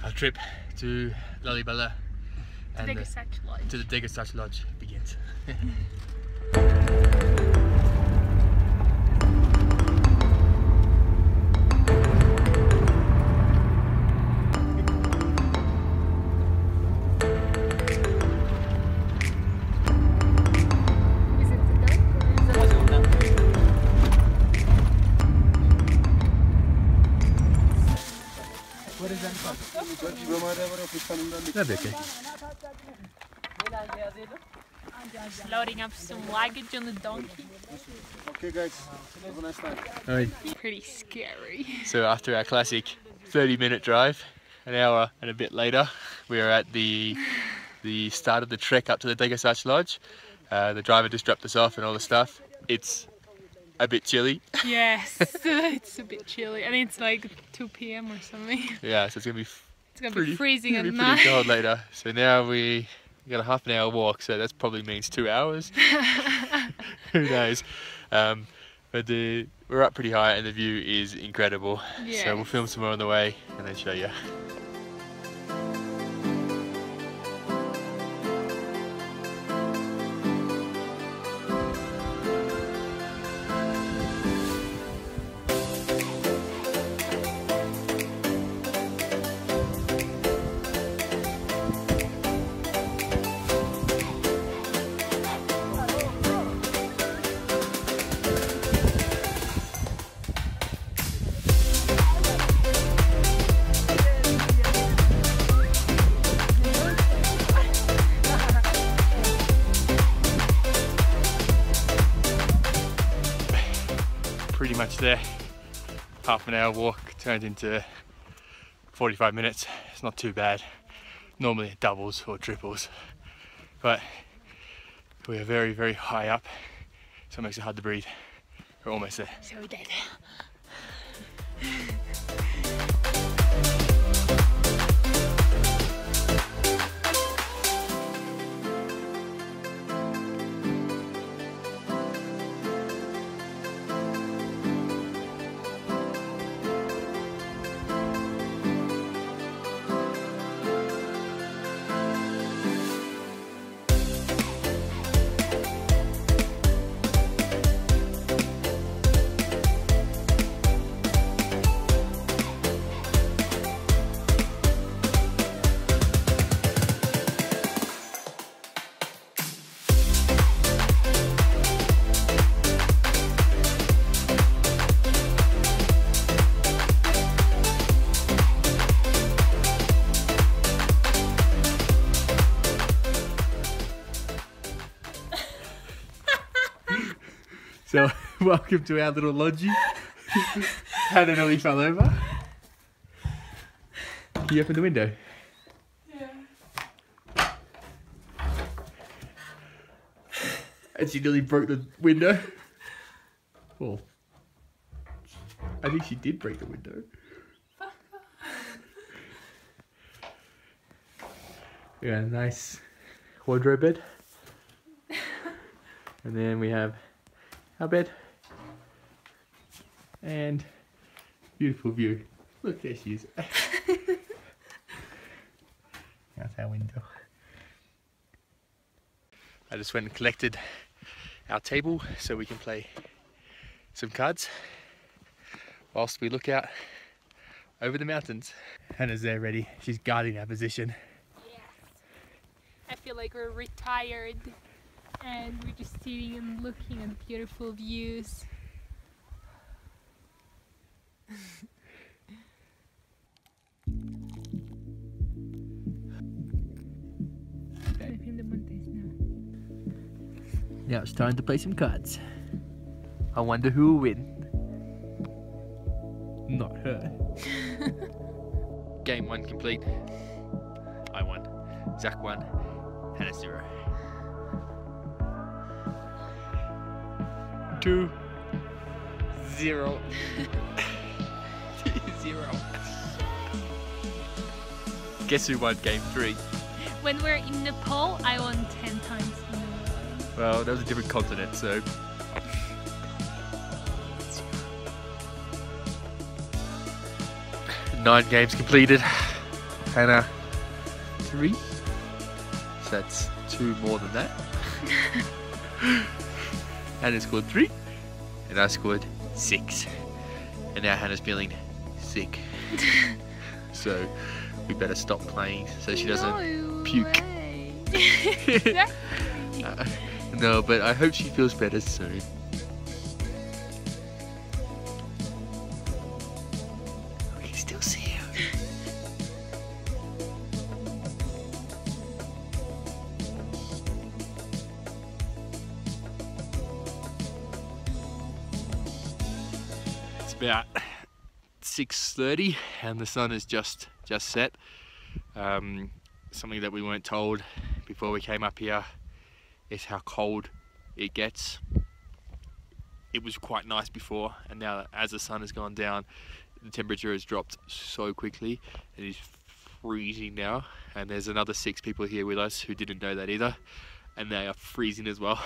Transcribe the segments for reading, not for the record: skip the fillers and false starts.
Our trip to Lalibela and to the Degosach Lodge begins. That'd be okay. Just loading up some luggage on the donkey. Okay guys, have a nice time. Right. Pretty scary. So after our classic 30-minute drive, an hour and a bit later, we are at the start of the trek up to the Degosach Lodge. The driver just dropped us off and all the stuff. It's a bit chilly. Yes, it's a bit chilly, and it's like 2 PM or something. Yeah, so it's gonna be freezing at pretty night. cold later. So now we got a half an hour walk, so that probably means 2 hours. Who knows? But we're up pretty high and the view is incredible. Yes. So we'll film some more on the way and then show you. Pretty much there. Half an hour walk turned into 45 minutes. It's not too bad. Normally it doubles or triples, but we are very, very high up, so it makes it hard to breathe. We're almost there. So we're dead. So, welcome to our little lodgy. Hannah nearly fell over. Can you open the window? Yeah. And she nearly broke the window. Well, I think she did break the window. We got a nice wardrobe bed. And then we have our bed. And beautiful view. Look, there she is. That's our window. I just went and collected our table so we can play some cards whilst we look out over the mountains. Hannah's there ready. She's guarding our position. Yes. I feel like we're retired and we're just sitting and looking at beautiful views. Now it's time to play some cards. I wonder who will win. Not her. Game 1 complete. I won. Zach won. Hannah 0. 2 0 0. Guess who won game 3? When we're in Nepal, I won 10 times in a row. Well, that was a different continent, so. Nine games completed. Hannah, 3. So that's 2 more than that. Hannah scored 3, and I scored 6. And now Hannah's feeling sick. So we better stop playing so she doesn't puke. No, but I hope she feels better soon. We can still see her. It's about 6:30 and the sun is just set. Something that we weren't told before we came up here is how cold it gets. It was quite nice before, and now as the sun has gone down, the temperature has dropped so quickly. It is freezing now, and there's another 6 people here with us who didn't know that either, and they are freezing as well.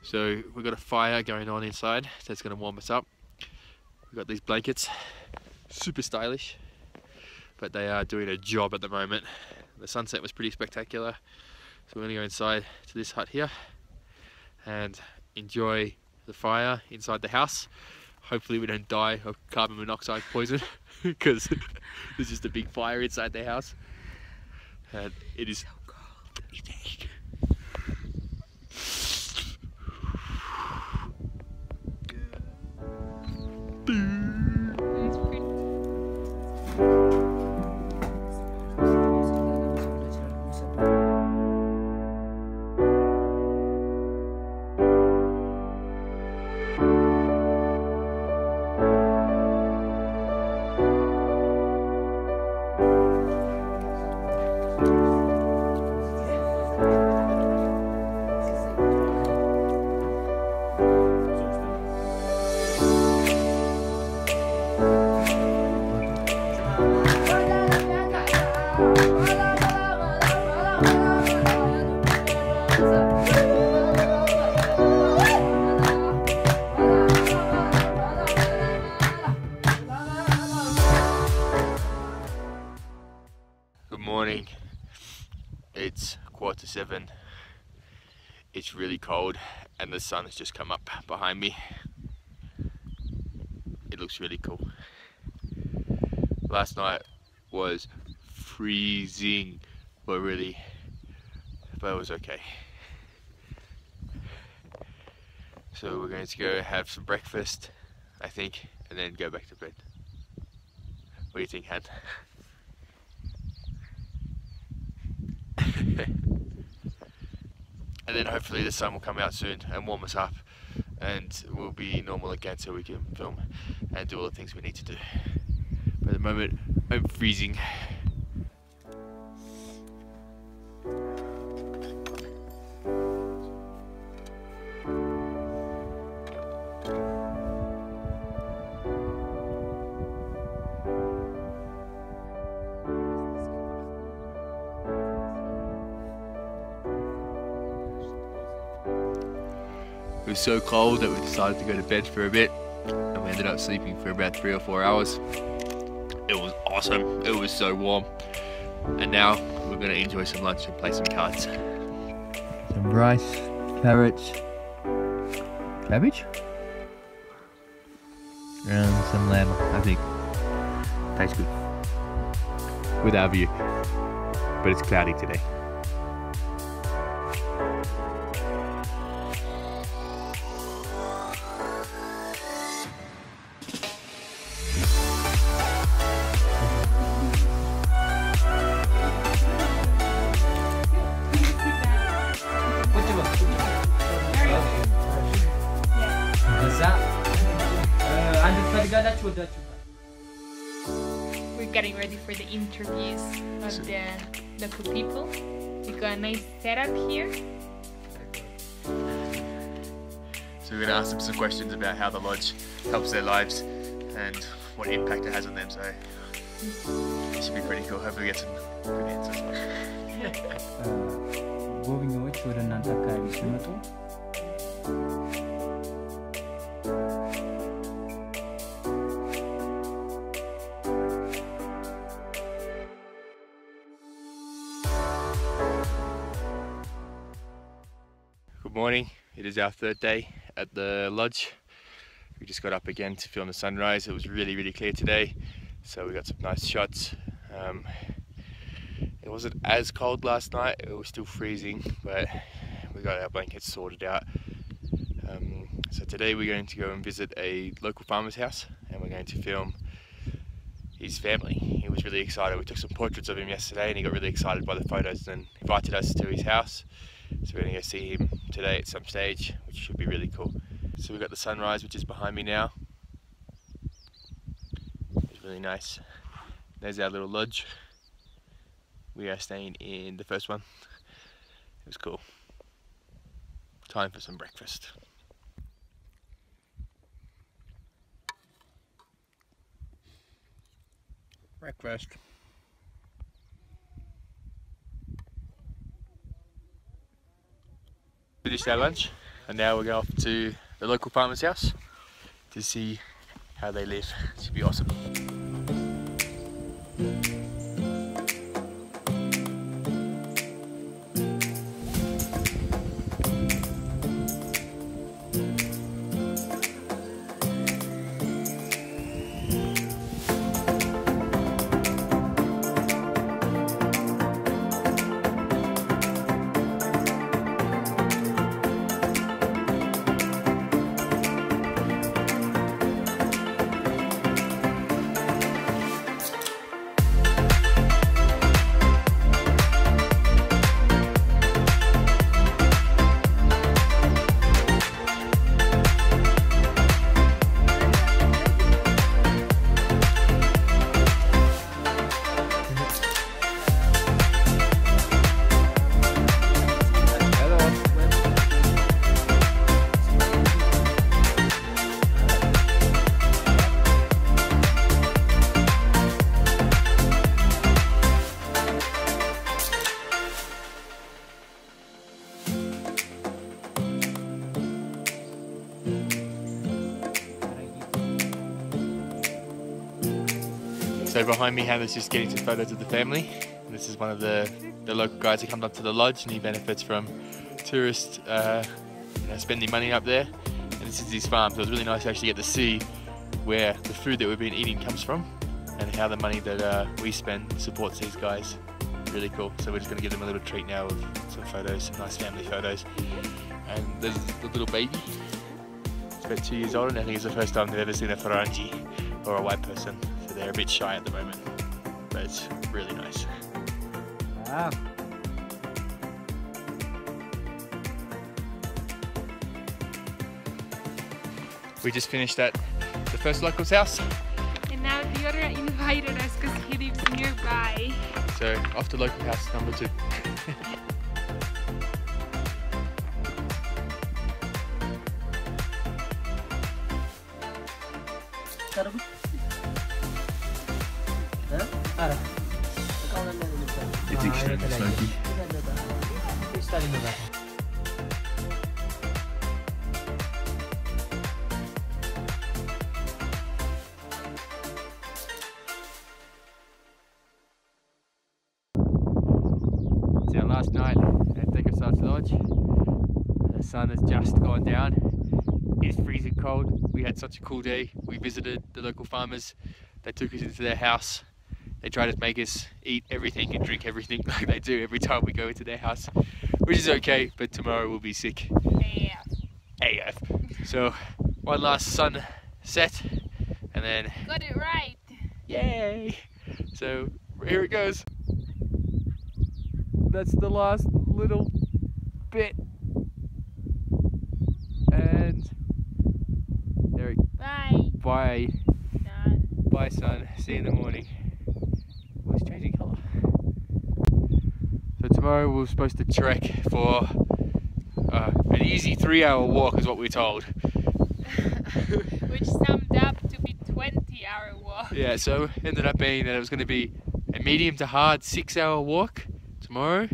So we've got a fire going on inside that's going to warm us up. We've got these blankets, super stylish, but they are doing a job at the moment. The sunset was pretty spectacular, so we're going to go inside to this hut here and enjoy the fire inside the house. Hopefully we don't die of carbon monoxide poison because there's just a big fire inside the house, and it is so cold. Good morning. It's 7:15. It's really cold and the sun has just come up behind me. It looks really cool. Last night was freezing, but it was okay. So we're going to go have some breakfast, I think, and then go back to bed. What do you think, Han? And then hopefully the sun will come out soon and warm us up and we'll be normal again so we can film and do all the things we need to do. But at the moment I'm freezing. It was so cold that we decided to go to bed for a bit, and we ended up sleeping for about 3 or 4 hours. It was awesome. It was so warm. And now we're going to enjoy some lunch and play some cards. Some rice, carrots, cabbage, and some lamb, I think. Tastes good. With our view. But it's cloudy today. We're getting ready for the interviews of the local people. We got a nice setup here. So we're going to ask them some questions about how the lodge helps their lives and what impact it has on them, so it should be pretty cool. Hopefully we get some good answers. ጎብኚዎች ወደ እናንተ አካባቢ ሲመጡ Good morning. It is our third day at the lodge. We just got up again to film the sunrise. It was really clear today, so we got some nice shots. It wasn't as cold last night. It was still freezing, but we got our blankets sorted out. So today we're going to go and visit a local farmer's house, and we're going to film his family. He was really excited. We took some portraits of him yesterday, and he got really excited by the photos and invited us to his house. So we're going to go see him today at some stage, which should be really cool. So we've got the sunrise, which is behind me now. It's really nice. There's our little lodge. We are staying in the first one. It was cool. Time for some breakfast. Breakfast. Finished our lunch, and now we're going off to the local farmer's house to see how they live. It should be awesome. So behind me, Hannah's just getting some photos of the family. And this is one of the local guys who comes up to the lodge, and he benefits from tourists spending money up there. And this is his farm, so it's really nice to actually get to see where the food that we've been eating comes from and how the money that we spend supports these guys. Really cool. So we're just going to give them a little treat now with some photos, some nice family photos. And there's the little baby. It's about 2 years old, and I think it's the first time they've ever seen a Farangi or a white person. So they're a bit shy at the moment, but it's really nice. Wow. We just finished at the first local's house. And now the other invited us because he lives nearby. So off to local house number 2. It's extremely smoky. It's our last night at Degosach Lodge. The sun has just gone down. It's freezing cold. We had such a cool day. We visited the local farmers. They took us into their house. They try to make us eat everything and drink everything like they do every time we go into their house, which is okay, but tomorrow we'll be sick. AF. So one last sunset, and then Got it right. yay! So here it goes. That's the last little bit, and there it. Bye. Bye. Done. Bye, sun. See you in the morning. Oh, it's changing colour. So tomorrow we're supposed to trek for an easy 3-hour walk, is what we're told. Which summed up to be 20-hour walk. Yeah, so ended up being that it was going to be a medium to hard 6-hour walk tomorrow,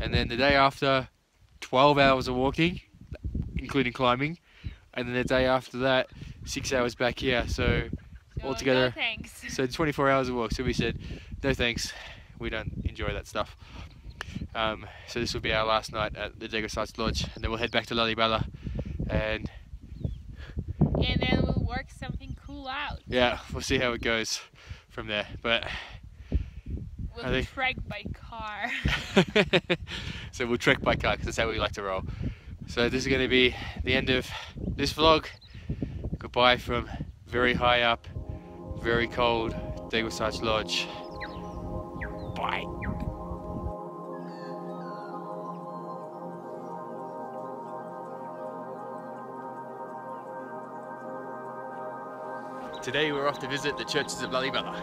and then the day after 12 hours of walking, including climbing, and then the day after that 6 hours back here. So altogether, no thanks. so 24 hours of walk. So we said no thanks, we don't enjoy that stuff. So this will be our last night at the Degosach Lodge, and then we'll head back to Lalibela, and then we'll work something cool out. yeah, we'll see how it goes from there. But we'll trek by car. So we'll trek by car because that's how we like to roll. So this is going to be the end of this vlog. Goodbye from very high up, very cold Degosach Lodge. Bye. Today we're off to visit the Churches of Lalibela.